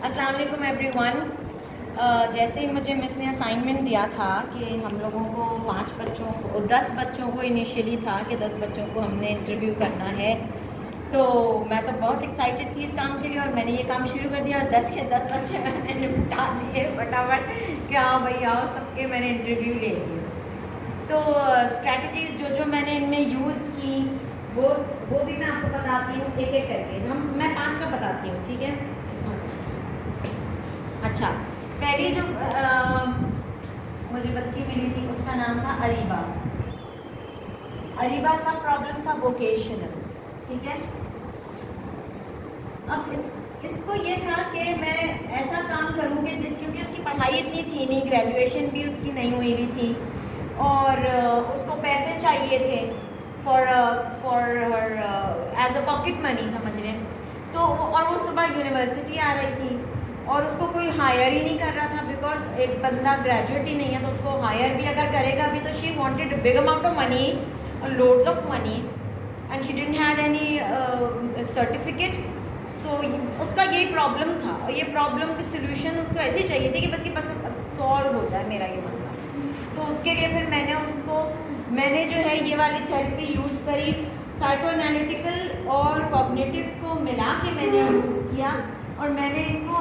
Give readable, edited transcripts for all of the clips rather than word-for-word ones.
अस्सलाम वालेकुम एवरीवन। जैसे ही मुझे मिस ने असाइनमेंट दिया था कि हम लोगों को 10 बच्चों को इनिशियली था कि 10 बच्चों को हमने इंटरव्यू करना है, तो मैं तो बहुत एक्साइटेड थी इस काम के लिए और मैंने ये काम शुरू कर दिया। 10 के 10 बच्चे मैंने निपटा दिए फटाफट कि हाँ भाई आओ, सबके मैंने इंटरव्यू ले लिए। तो स्ट्रैटेजीज़ जो मैंने इनमें यूज़ की वो भी मैं आपको बताती हूँ एक एक करके। मैं 5 का बताती हूँ, ठीक है। अच्छा, पहली जो मुझे बच्ची मिली थी उसका नाम था अरीबा। अरीबा का प्रॉब्लम था वोकेशनल, ठीक है। अब इसको ये था कि मैं ऐसा काम करूँगी क्योंकि उसकी पढ़ाई इतनी थी नहीं, ग्रेजुएशन भी उसकी नहीं हुई हुई थी और उसको पैसे चाहिए थे for her as a pocket money, समझ रहे हैं। तो और वो सुबह यूनिवर्सिटी आ रही थी और उसको कोई हायर ही नहीं कर रहा था बिकॉज एक बंदा ग्रेजुएट ही नहीं है, तो उसको हायर भी अगर करेगा भी तो she wanted big amount of money, loads of money, and she didn't had any certificate. तो उसका यही प्रॉब्लम था और ये प्रॉब्लम की सोल्यूशन उसको ऐसी चाहिए थी कि बस ये सॉल्व हो जाए मेरा ये मसला। तो उसके लिए फिर मैंने जो है ये वाली थेरेपी यूज़ करी, साइको एनालिटिकल और कॉग्निटिव को मिला के मैंने यूज़ किया और मैंने इनको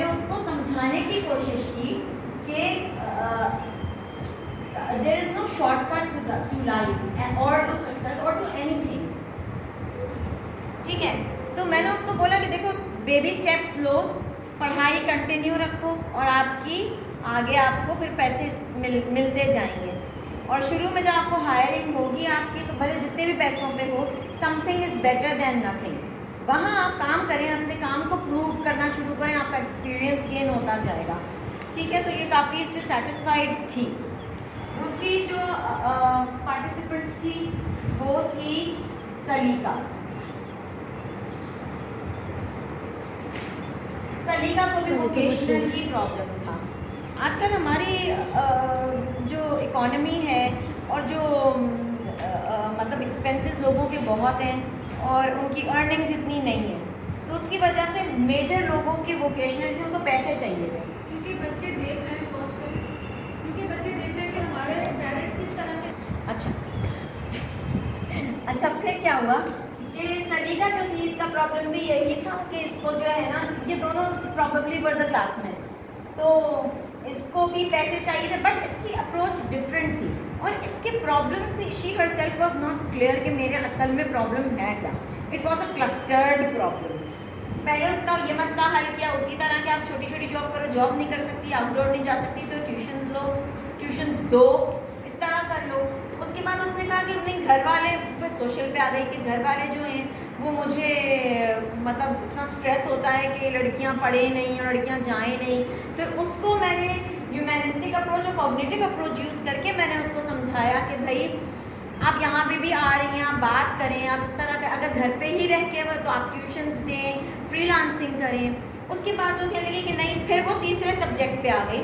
उसको समझाने की कोशिश की कि there is no shortcut to life और टू सक्सेस और टू एनीथिंग, ठीक है। तो मैंने उसको बोला कि देखो बेबी स्टेप्स लो, पढ़ाई कंटिन्यू रखो और आगे आपको फिर पैसे मिलते जाएंगे और शुरू में जब आपको हायरिंग होगी आपकी तो भले जितने भी पैसों पे हो, something is better than nothing. वहाँ आप काम करें, अपने काम को प्रूव करना शुरू करें, आपका एक्सपीरियंस गेन होता जाएगा, ठीक है। तो ये काफ़ी इससे सेटिस्फाइड थी। दूसरी जो पार्टिसिपेंट थी वो थी सलीका। सलीका को भी वोकेशनल की प्रॉब्लम था। आजकल हमारी जो इकोनॉमी है और जो मतलब एक्सपेंसेस लोगों के बहुत हैं और उनकी अर्निंग्स इतनी नहीं है, तो उसकी वजह से मेजर लोगों के वोकेशनल के उनको पैसे चाहिए थे क्योंकि बच्चे देख रहे हैं कि हमारे पेरेंट्स किस तरह से। अच्छा फिर क्या हुआ कि सलीका जो थी इसका प्रॉब्लम भी यही था कि इसको जो है ना, ये दोनों प्रॉबेबली वर द क्लासमेट्स, तो इसको भी पैसे चाहिए थे बट इसकी अप्रोच डिफरेंट थी और इसके प्रॉब्लम्स भी she herself was not clear कि मेरे असल में प्रॉब्लम है क्या। It was a clustered problems. पहले उसका ये मसला हल किया उसी तरह कि आप छोटी छोटी जॉब करो, जॉब नहीं कर सकती, आउटडोर नहीं जा सकती तो ट्यूशन्स लो, ट्यूशन्स दो, इस तरह कर लो। उसके बाद उसने कहा कि नहीं, घर वाले बस सोशल पे आ गई कि घर वाले जो हैं वो मुझे मतलब इतना स्ट्रेस होता है कि लड़कियां पढ़े नहीं, लड़कियां जाएं नहीं। फिर उसको मैंने ह्यूमैनिस्टिक अप्रोच और कॉग्निटिव अप्रोच यूज़ करके मैंने उसको समझाया कि भाई आप यहाँ पे भी आ रही हैं, आप बात करें, आप इस तरह का अगर घर पे ही रह के तो आप ट्यूशन्स दें, फ्रीलांसिंग करें। उसके बाद वो कहने लगी कि नहीं, फिर वो तीसरे सब्जेक्ट पे आ गई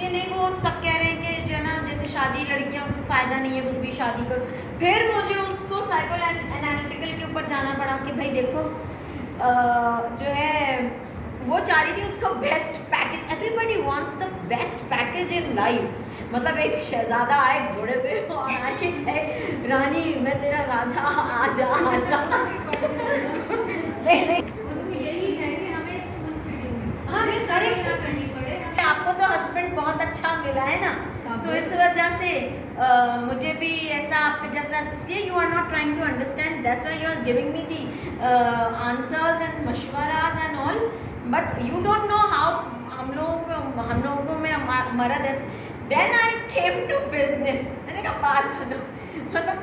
कि नहीं, वो सब कह रहे हैं कि जो है ना जैसे शादी लड़कियों को फ़ायदा नहीं है, कुछ भी शादी करो। फिर मुझे उसको साइको एनालिटिकल के ऊपर जाना पड़ा कि भाई देखो जो है वो चाह रही थी उसको best package, everybody wants the best package in life. मतलब एक शहजादा आए घोड़े पे और आके कहे रानी मैं तेरा राजा, आजा आजा। नहीं उनको यही है कि हमें स्कूल फीडिंग में सारे ना करनी पड़े। आपको तो हस्बैंड बहुत अच्छा मिला है ना, तो इस वजह से मुझे भी ऐसा आपके जैसा इसलिए you are not trying to understand, that's why you are giving me the answers and मशवरास and all, but you don't know how हम लोगों में मर्द ऐसे। Then I came to business. मैंने कहा बात सुनो, मतलब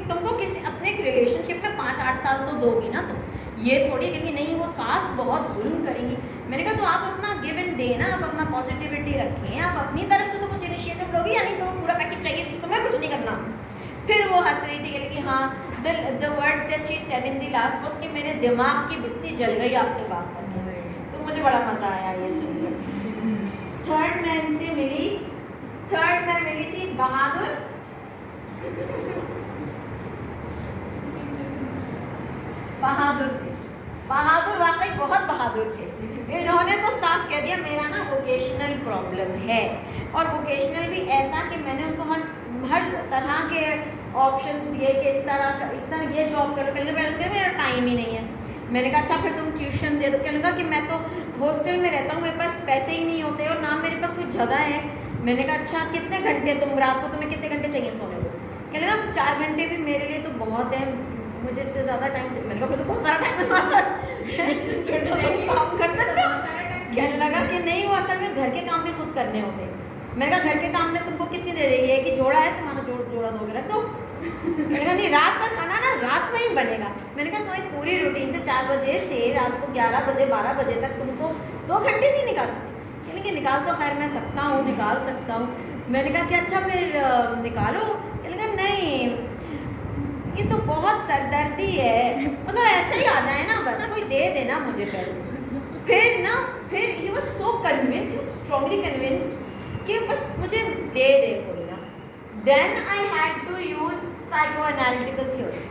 तुमको किसी अपने रिलेशनशिप में 5-8 साल तो दोगी ना, तो ये थोड़ी कहेंगी नहीं वो सास बहुत जुल्म करेंगी। मैंने कहा तो आप अपना गिव एंड दे ना, आप अपना पॉजिटिविटी रखें, आप अपनी तरफ से तो कुछ इनिशिएटिव लोगी, या नहीं तो पूरा पैकेज चाहिए, तुम्हें कुछ नहीं करना। फिर वो हंस रही थी कि हाँ the word that she said in the last was कि मेरे दिमाग की बत्ती जल गई आपसे बात करके। तो मुझे बड़ा मज़ा आया ये सुनकर। बहादुर, बहादुर से, बहादुर वाकई बहुत बहादुर थे। इन्होंने तो साफ कह दिया मेरा ना वोकेशनल प्रॉब्लम है, और वोकेशनल भी ऐसा कि मैंने उनको हर तरह के ऑप्शंस दिए कि इस तरह ये जॉब करो। कहने पहले तो मेरा टाइम ही नहीं है। मैंने कहा अच्छा फिर तुम ट्यूशन दे दो। कहने लगा कि मैं तो हॉस्टल में रहता हूँ, मेरे पास पैसे ही नहीं होते और ना मेरे पास कोई जगह है। मैंने कहा अच्छा कितने घंटे तुम रात को, तुम्हें कितने घंटे चाहिए सोने को? कहने लगा 4 घंटे भी मेरे लिए तो बहुत है, मुझे इससे ज़्यादा टाइम चाहिए। मैंने कहा फिर तो बहुत सारा टाइम है फिर तो तुम काम कर सकते हो। कहने लगा कि नहीं, वो असल में घर के काम भी खुद करने होते हैं। मैंने कहा घर के काम में तुमको कितनी देर है? ये कि जोड़ा है तुम्हारा, जोड़ा दोगे रख दो। मैंने कहा नहीं, रात का खाना ना रात में ही बनेगा। मैंने कहा तुम्हारी पूरी रूटीन से 4 बजे से रात को 11 बजे 12 बजे तक तुम तो 2 घंटे नहीं निकाल सकते। कहने कि निकाल तो खैर मैं सकता हूँ, निकाल सकता हूँ। मैंने कहा कि अच्छा फिर निकालो। कहने लगा नहीं, ये तो बहुत सरदर्दी है, मतलब ऐसे ही आ जाए ना, बस कोई दे देना मुझे पैसे। फिर he was so convinced, he strongly convinced कि बस मुझे दे दे कोई ना। Then I had to use psycho analytical theory.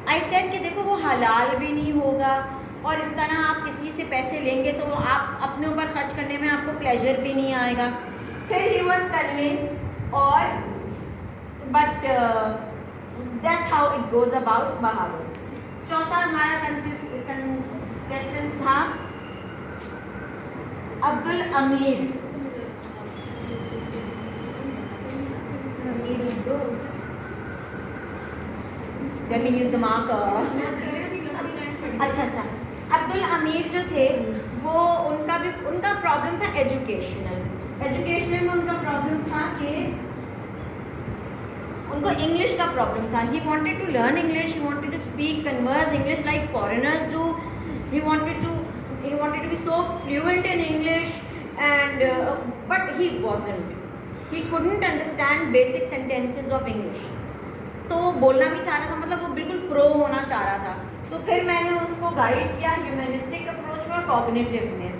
I said कि देखो वो हलाल भी नहीं होगा, और इस तरह आप किसी से पैसे लेंगे तो वो आप अपने ऊपर खर्च करने में आपको प्लेजर भी नहीं आएगा। फिर ही वॉज कन्विंस्ड, और but that's how it goes about Bahadur. चौथा हमारा कंटेस्टेंट था अब्दुल अमीर। Let me use the marker. अच्छा, अब्दुल अमीर जो थे वो उनका प्रॉब्लम था एजुकेशनल में उनका प्रॉब्लम था कि उनको इंग्लिश का प्रॉब्लम था। He wanted to learn English, he wanted to speak converse English like foreigners do, he wanted to be so fluent in English and but he wasn't, he couldn't understand basic sentences of English. तो वो बोलना भी चाह रहा था, मतलब वो बिल्कुल प्रो होना चाह रहा था। तो फिर मैंने उसको गाइड किया ह्यूमनिस्टिक अप्रोच में और कॉग्निटिव में,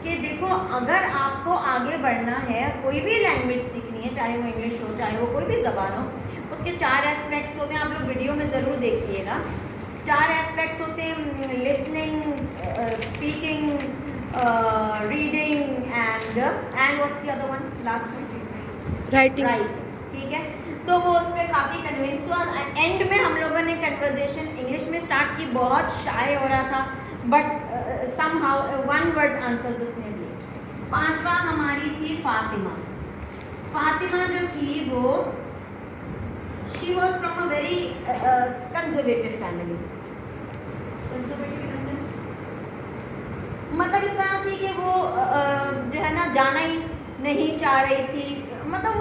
कि देखो अगर आपको आगे बढ़ना है, कोई भी लैंग्वेज सीखनी है, चाहे वो इंग्लिश हो चाहे वो कोई भी ज़बान हो, उसके 4 एस्पेक्ट्स होते हैं। आप लोग वीडियो में ज़रूर देखिएगा। 4 एस्पेक्ट्स होते हैं, listening, speaking, reading and what's the other one last में? राइटिंग। राइट, ठीक है। तो वो उस पर काफ़ी कन्विंस हुआ। एंड में हम लोगों ने कन्वर्जेशन इंग्लिश में स्टार्ट की, बहुत शाय हो रहा था बट समहाउ 1 वर्ड आंसर्स उसने दिए। 5वां हमारी थी फातिमा। फातिमा जो थी वो she was from a very conservative family. मतलब इस तरह थी कि वो जो है ना जाना ही नहीं चाह रही थी, मतलब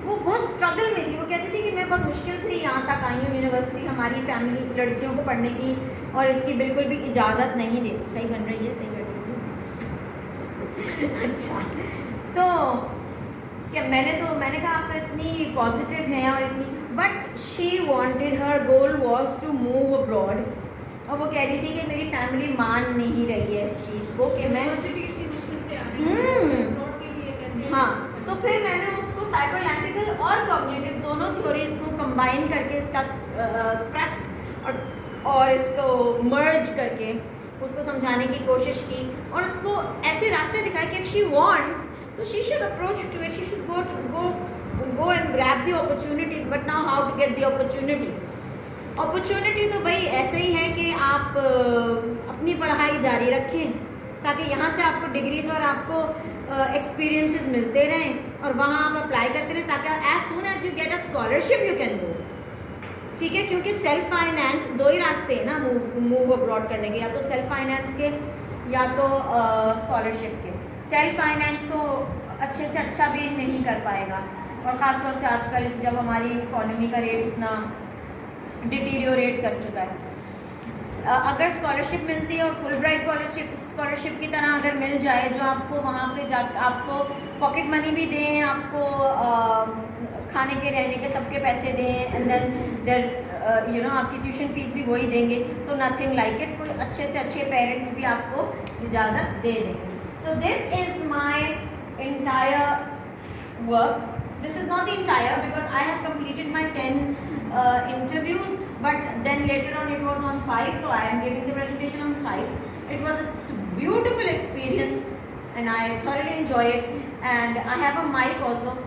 वो बहुत स्ट्रगल में थी। वो कहती थी कि मैं बहुत मुश्किल से यहाँ तक आई हूँ यूनिवर्सिटी, हमारी फैमिली लड़कियों को पढ़ने की और इसकी बिल्कुल भी इजाज़त नहीं देती। सही बन रही है, सही कर रही है अच्छा, तो क्या मैंने कहा आप तो इतनी पॉजिटिव हैं और इतनी, but she wanted, her goal was to move abroad. और वो कह रही थी कि मेरी फैमिली मान नहीं रही है इस चीज़ को कि मैं हाँ। तो फिर मैंने उसको साइकोएनालिटिकल और कॉग्निटिव दोनों थ्योरीज को कंबाइन करके इसका ट्रस्ट और इसको मर्ज करके उसको समझाने की कोशिश की, और उसको ऐसे रास्ते दिखाए कि इफ शी वांट्स तो she should approach to it, she should go and grab the opportunity, but now how to get the opportunity तो भाई ऐसे ही है कि आप अपनी पढ़ाई जारी रखें ताकि यहाँ से आपको डिग्रीज और आपको एक्सपीरियंसेस मिलते रहें और वहाँ आप अप्लाई करते रहें, ताकि as soon as you get a scholarship you can move. ठीक है, क्योंकि सेल्फ फाइनेंस 2 ही रास्ते हैं ना मूव अब्रॉड करने के, या तो सेल्फ फाइनेंस के या तो स्कॉलरशिप के। सेल्फ फाइनेंस तो अच्छे से अच्छा भी नहीं कर पाएगा, और ख़ास तौर से आजकल जब हमारी इकोनॉमी का रेट इतना डिटीरियोरेट कर चुका है। अगर स्कॉलरशिप मिलती है और फुल ब्राइट स्कॉलरशिप की तरह अगर मिल जाए, जो आपको वहाँ पे जा आपको पॉकेट मनी भी दें, आपको खाने के रहने के सबके पैसे दें, एंड देन यू नो आपकी ट्यूशन फीस भी वही देंगे, तो नथिंग लाइक इट। कोई अच्छे से अच्छे पेरेंट्स भी आपको इजाज़त दे देंगे। So this is my entire work This is not the entire, because I have completed my 10 interviews, but then later on it was on 5, so I am giving the presentation on 5. It was a beautiful experience and I thoroughly enjoy it. And I have a mic also.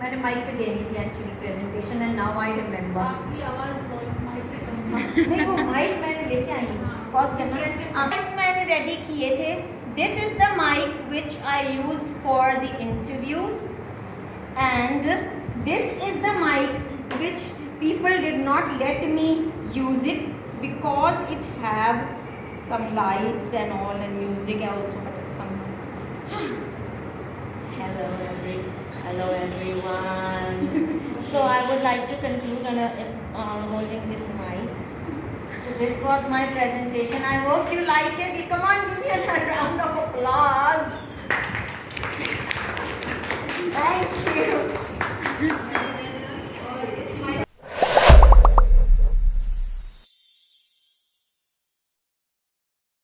मैंने mic पे देनी थी actually presentation, and now I remember. आपकी आवाज़ बहुत mic से कम है। नहीं, वो mic मैंने लेके आई हूँ. Pause करना. Mics मैंने ready किए थे. This is the mic which I used for the interviews, and this is the mic which people did not let me use it because it have some lights and all and music also, but somehow. Hello everyone. So I would like to conclude on holding this mic. So this was my presentation. I hope you like it. Come on, give me a round of applause.